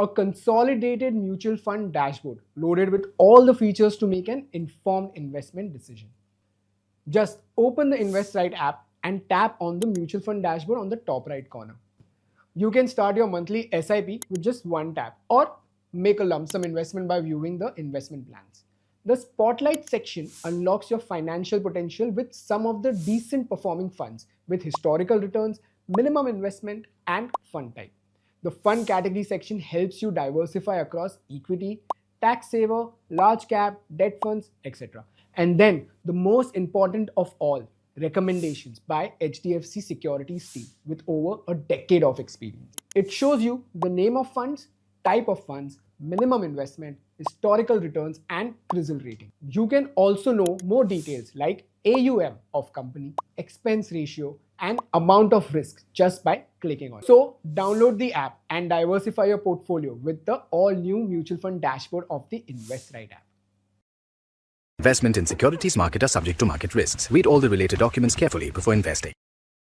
a consolidated mutual fund dashboard loaded with all the features to make an informed investment decision. Just open the InvestRight app and tap on the mutual fund dashboard on the top right corner. You can start your monthly SIP with just one tap or make a lump sum investment by viewing the investment plans. The Spotlight section unlocks your financial potential with some of the decent performing funds with historical returns, minimum investment, and fund type. The fund category section helps you diversify across equity, tax saver, large cap, debt funds, etc. And then the most important of all, recommendations by HDFC Securities team with over a decade of experience. It shows you the name of funds, type of funds, minimum investment, historical returns, and CRISIL rating. You can also know more details like AUM of company, expense ratio, and amount of risk just by clicking on it. So download the app and diversify your portfolio with the all-new mutual fund dashboard of the InvestRight app. Investment in securities market are subject to market risks. Read all the related documents carefully before investing.